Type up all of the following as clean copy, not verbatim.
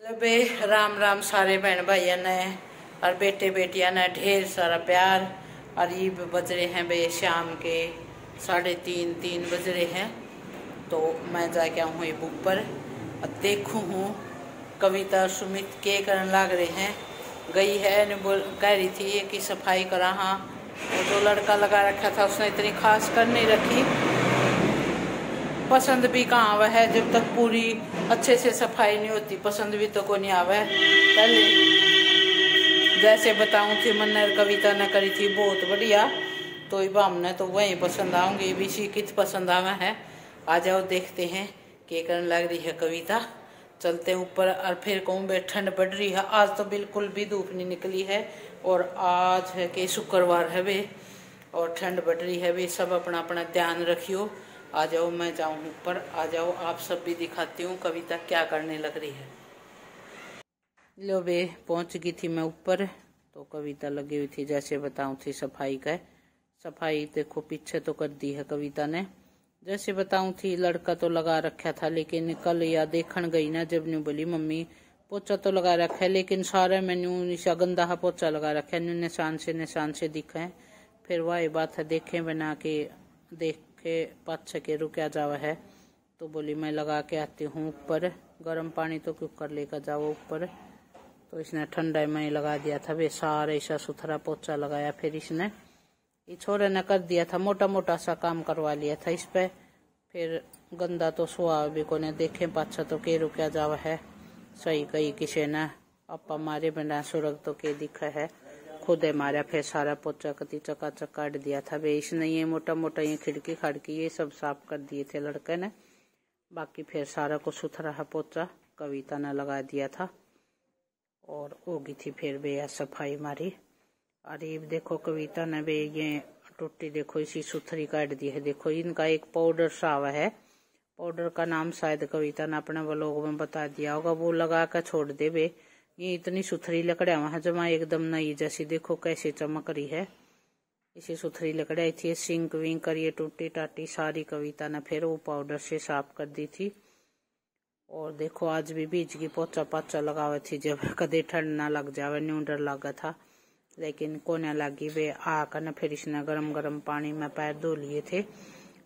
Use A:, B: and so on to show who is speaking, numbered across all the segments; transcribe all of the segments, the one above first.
A: बे राम राम सारे बहन भाइयों ने और बेटे बेटिया ने ढेर सारा प्यार। और ये बज रहे हैं बे शाम के 3:30 बज रहे हैं। तो मैं जाके आऊँ हूँ बुक पर और देखूँ हूँ कविता सुमित के करने लग रहे हैं। गई है ने कह रही थी कि सफाई करा। हाँ, वो जो लड़का लगा रखा था उसने इतनी खास कर नहीं रखी। पसंद भी कहाँ आवा है जब तक पूरी अच्छे से सफाई नहीं होती, पसंद भी तो को नहीं आवा है। पहले जैसे बताऊँ थी मन्नर कविता ने करी थी बहुत बढ़िया, तो इब हमने तो वही पसंद आऊंगी। बीसी कित पसंद आवा है। आ जाओ देखते हैं क्या करने लग रही है कविता। चलते ऊपर और फिर कहूँ बे ठंड बढ़ रही है। आज तो बिल्कुल भी धूप नहीं निकली है और आज है कि शुक्रवार है वे और ठंड बढ़ रही है वे। सब अपना अपना ध्यान रखियो। आ जाओ मैं जाऊँ ऊपर, आ जाओ आप सब भी दिखाती हूँ कविता क्या करने लग रही है। लो बे पहुँच गई थी मैं ऊपर। तो कविता लगी हुई थी जैसे बताऊँ थी सफाई का। सफाई देखो पीछे तो कर दी है कविता ने। जैसे बताऊँ थी लड़का तो लगा रखा था, लेकिन कल या देखन गई ना जब न्यू बोली मम्मी पोचा तो लगा रखा है, लेकिन सारे मैन्यू निशा गंदा पोचा लगा रखा है। न्यू निशान से दिखा है। फिर वही बात है देखे बना के देख के पाँच के रुका जावा है। तो बोली मैं लगा के आती हूँ ऊपर। गर्म पानी तो क्यों कर लेकर जाओ ऊपर। तो इसने ठंडा में लगा दिया था वे सारा ऐसा सुथरा पोचा लगाया। फिर इसने ये छोरे ने कर दिया था, मोटा मोटा सा काम करवा लिया था इस पे। फिर गंदा तो सुहा भी को ने देखे पाछा तो के रुका जावा है। सही कही किसी ने अपा मारे बिना सुरग तो के दिखा है खुदे मारा। फिर सारा पोचा कति चकाचक काट दिया था वे इसने। ये मोटा मोटा ये खिड़की खाड़की ये सब साफ कर दिए थे लड़के ने। बाकी फिर सारा को सुथरा है पोचा कविता ने लगा दिया था और होगी थी फिर वे सफाई मारी। अरे देखो कविता ने वे ये टूटी देखो इसी सुथरी काट दी है। देखो इनका एक पाउडर सा आवा है, पाउडर का नाम शायद कविता ने अपने व्लॉग में बता दिया होगा। वो लगा कर छोड़ दे वे। ये इतनी सुथरी लकड़ियां वहां जमा एकदम नई जैसी देखो कैसे चमक रही है। इसी सुथरी लकड़ियां थी। सिंक विंक कर ये टूटी टाटी सारी कविता ने फिर वो पाउडर से साफ कर दी थी। और देखो आज भी बीज की पोचा पाचा लगावे थी जब कदे ठंड ना लग जावे। न्यू डर लगा था लेकिन कोने लगी वे आकर न। फिर इसने गरम गरम पानी में पैर धो लिए थे।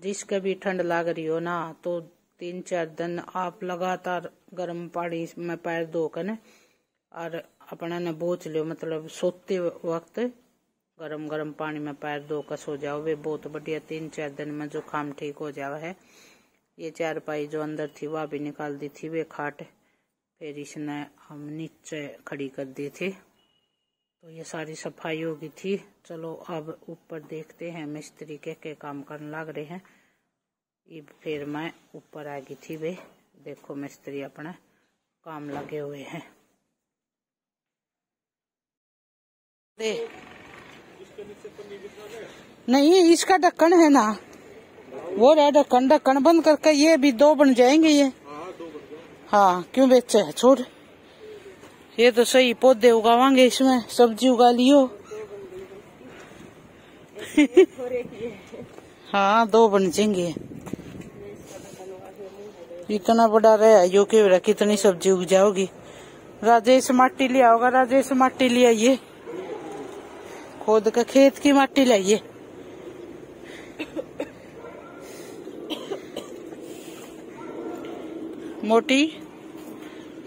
A: जिसके भी ठंड लग रही हो ना तो 3-4 दिन आप लगातार गर्म पानी में पैर धोकर न और अपना ने बोझ लो, मतलब सोते वक्त गरम गरम पानी में पैर धोकर सो जाओ वे बहुत बढ़िया। 3-4 दिन में जुकाम ठीक हो जावा है। ये चारपाई जो अंदर थी वह भी निकाल दी थी वे खाट। फिर इसने हम नीचे खड़ी कर दी थी। तो ये सारी सफाई हो गई थी। चलो अब ऊपर देखते हैं मिस्त्री के काम करने लग रहे हैं। ये फिर मैं ऊपर आ गई थी वे। देखो मिस्त्री अपना काम लगे हुए हैं। नहीं इसका ढक्कन है ना, वो रहा ढक्कन। ढक्कन बंद करके ये भी 2 बन जाएंगे ये। हाँ क्यों बेचे है छोड़। ये तो सही पौधे उगावांगे इसमें, सब्जी उगा लियो। हाँ 2 बन जाएंगे। इतना बड़ा रहा यो के कितनी सब्जी उग जाओगी। राजेश माटी लिया होगा, राजेश माटी ले आइए। खुद का खेत की माटी लाइए। मोटी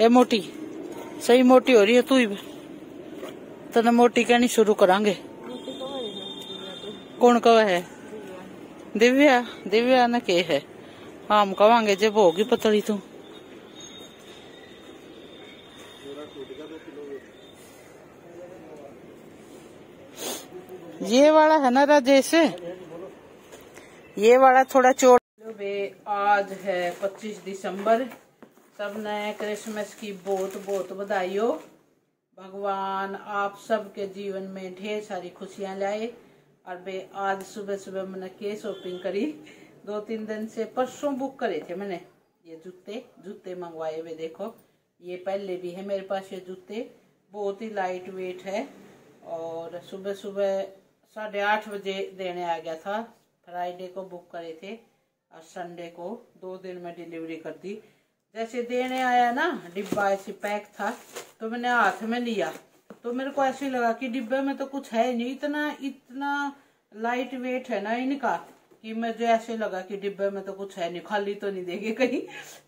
A: ए मोटी सही मोटी हो रही है तू ही तना मोटी कहनी शुरू करांगे। कौन कवा है? दिव्या। दिव्या न के है हम कवांगे जब होगी पतली तू। ये वाला है ना राजेश, ये वाला थोड़ा चोट। आज है 25 दिसंबर। सबने क्रिसमस की बहुत बहुत बधाई हो। भगवान आप सबके जीवन में ढेर सारी खुशियां लाए। और बे आज सुबह सुबह मैंने के शॉपिंग करी। 2-3 दिन से परसों बुक करे थे मैंने ये जूते मंगवाए हुए। देखो ये पहले भी है मेरे पास ये जूते। बहुत ही लाइट वेट है। और सुबह सुबह 8:30 बजे देने आ गया था। फ्राइडे को बुक करे थे और संडे को 2 दिन में डिलीवरी कर दी। जैसे देने आया ना डिब्बा ऐसे पैक था, तो मैंने हाथ में लिया तो मेरे को ऐसे लगा कि डिब्बे में तो कुछ है नहीं, इतना लाइट वेट है ना इनका कि मुझे ऐसे लगा कि डिब्बे में तो कुछ है नहीं, खाली तो नहीं देंगे कहीं।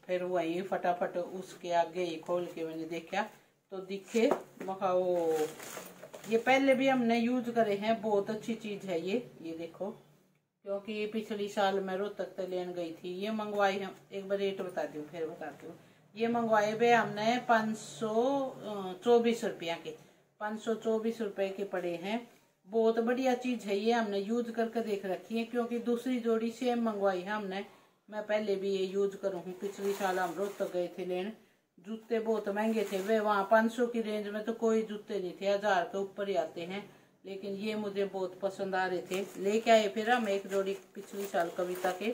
A: फिर वही फटाफट उसके आगे ही खोल के मैंने देखा तो दिखे मखा वो ये पहले भी हमने यूज करे हैं, बहुत अच्छी चीज है ये देखो। क्योंकि ये पिछली साल मैं रोहतक तक लेने गई थी, ये मंगवाई हम, एक बार रेट बता दूं फिर बताती हूँ। ये मंगवाए वे हमने 524 रुपया के, 524 रुपए के पड़े हैं। बहुत बढ़िया चीज है ये, हमने यूज करके देख रखी है। क्योंकि दूसरी जोड़ी सेम मंगवाई है हमने, मैं पहले भी ये यूज करूँ हूँ। पिछली साल हम रोहतक गए थे लेने, जूते बहुत महंगे थे वे, वहाँ 500 की रेंज में तो कोई जूते नहीं थे, 1000 के ऊपर ही आते हैं। लेकिन ये मुझे बहुत पसंद आ रहे थे, लेके आए फिर हम एक जोड़ी पिछली साल कविता के।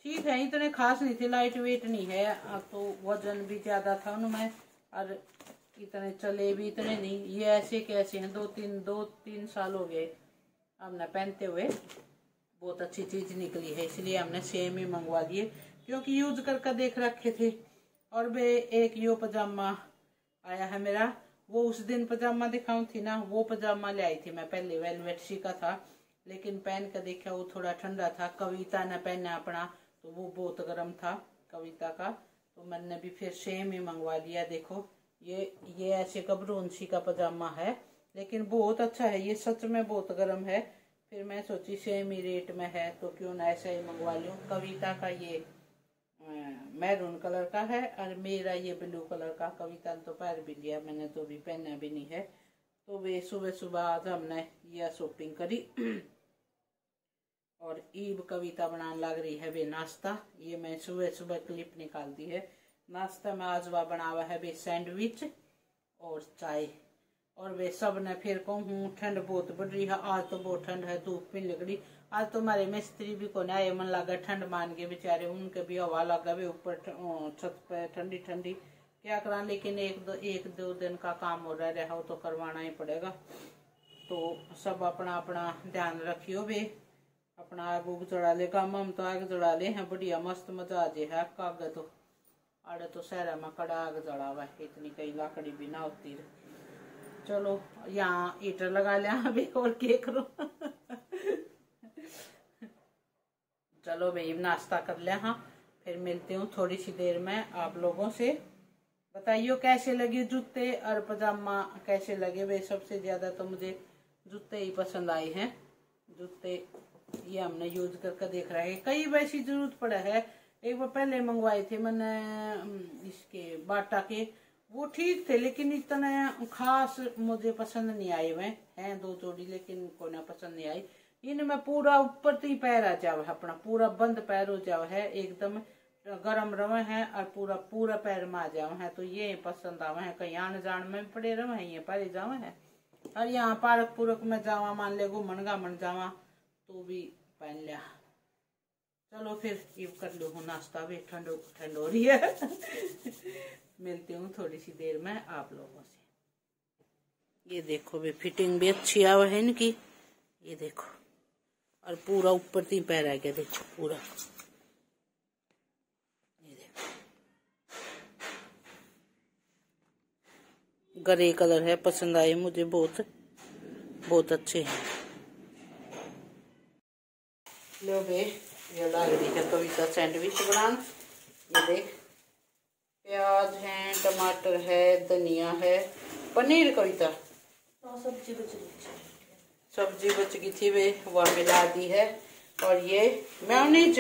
A: ठीक है, इतने खास नहीं थे, लाइट वेट नहीं है, तो वजन भी ज्यादा था उनमें और इतने चले भी इतने नहीं। ये ऐसे कैसे हैं, दो तीन साल हो गए हमने पहनते हुए, बहुत अच्छी चीज निकली है, इसलिए हमने सेम ही मंगवा लिए क्योंकि यूज करके देख रखे थे। और वे एक यो पजामा आया है मेरा, वो उस दिन पजामा दिखाऊं थी ना, वो पजामा ले आई थी मैं पहले, वेलवेट सी का था, लेकिन पहन कर देखा वो थोड़ा ठंडा था। कविता ने पहना अपना तो वो बहुत गर्म था कविता का, तो मैंने भी फिर सेम ही मंगवा लिया। देखो ये ऐसे गबरून सी का पजामा है, लेकिन बहुत अच्छा है ये, सच में बहुत गर्म है। फिर मैं सोची सेम ही रेट में है तो क्यों ना ऐसा ही मंगवा लूं। कविता का ये मैरून कलर का है और मेरा ये ब्लू कलर का। कविता ने तो पहन भी लिया, मैंने तो भी पहना भी नहीं है। तो वे सुबह सुबह आज हमने यह शॉपिंग करी और ईब कविता बनाने लग रही है वे नाश्ता। ये मैं सुबह सुबह क्लिप निकाल दी है। नाश्ता में आज वह बनावा है वे सैंडविच और चाय। और वे सब ने फिर कहूँ ठंड बहुत बढ़ रही है, आज तो बहुत ठंड है, धूप भी लग रही। आज तो हमारे मिस्त्री भी को आए, मन लगा ठंड मान के बेचारे, उनके भी हवा लगा वे ऊपर छत पे ठंडी ठंडी, क्या करा। लेकिन एक दो दिन का काम हो रहा हो तो करवाना ही पड़ेगा। तो सब अपना अपना ध्यान रखियो वे, अपना आग उग जड़ा ले, काम हम तो आग जड़ा ले हैं बढ़िया मस्त मजा आ जाए है। काग तो आड़े तो शहर में कड़ा आग जड़ा हुआ है, इतनी कई लाकड़ी भी ना होती है। चलो यहाँ हीटर लगा लिया अभी, और क्या करो चलो भाई नाश्ता कर लिया। हाँ फिर मिलती हूँ थोड़ी सी देर में आप लोगों से। बताइयो कैसे लगे जूते और पजामा, कैसे लगे वे। सबसे ज्यादा तो मुझे जूते ही पसंद आए हैं। जूते ये हमने यूज करके देख रहे हैं, कई वैसी जरूरत पड़ा है। एक बार पहले मंगवाए थे मैंने इसके बाटा के, वो ठीक थे लेकिन इतना खास मुझे पसंद नहीं आए। मैं हैं 2 जोड़ी लेकिन को ना पसंद नहीं आई। इनमें पूरा ऊपर तो ही पैर आ जावा है, अपना पूरा बंद पैर हो जावा है, एकदम गरम रवे है और पूरा पैर में आ जावा है। तो ये पसंद आवा है, कहीं आने जान में भी पड़े रवे है, ये परे जावा है। और यहाँ पार्क पुरक में जावा, मान ले घूमन घामन जावा तो भी पहन लिया। चलो फिर ये कर लो हूँ नाश्ता, भी ठंड हो रही है मिलती हूँ थोड़ी सी देर में आप लोगों से। ये देखो भी फिटिंग भी अच्छी आवा है इनकी, ये देखो, और पूरा ऊपर तीन पैर आ गया, देखो पूरा, ये देखो ग्रे कलर है, पसंद आए मुझे, बहुत बहुत अच्छे हैं। लो बे ये लग रही है कविता सैंडविच बनाना। ये देख प्याज है, टमाटर है, धनिया है, पनीर कविता तो सब्जी बच गई थी वे वह मिला दी है। और ये मेयोनीज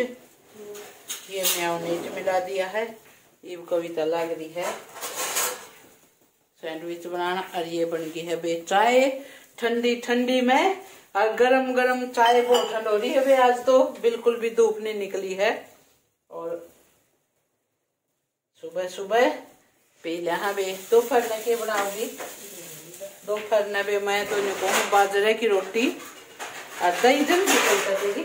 A: मिला दिया है। ये कविता लग रही है सैंडविच बनाना। और ये बन गई है बे चाय ठंडी ठंडी में, और गरम गरम चाय बहुत ठंड हो रही है बे, आज तो बिल्कुल भी धूप नहीं निकली है। और सुबह सुबह पी लिया। हाँ बे दोपहर में क्या बनाऊंगी, दोपहर में बे मैं तो नहीं कहूँ बाजरे की रोटी और दही जम की कविता देगी,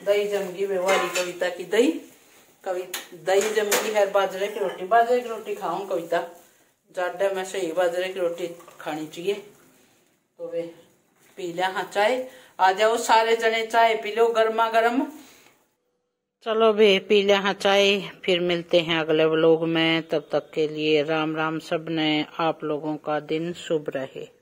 A: दही जमगी बे वाली कविता की दही जमगी है। बाजरे की रोटी खाऊं कविता, ज्यादा में सही बाजरे की रोटी खानी चाहिए। तो वे पी लिया हाँ चाय, आ जाओ सारे जने चाय पी लो गर्मा गर्म। चलो भी पी ले हाँ चाय, फिर मिलते हैं अगले व्लॉग में। तब तक के लिए राम राम सबने। आप लोगों का दिन शुभ रहे।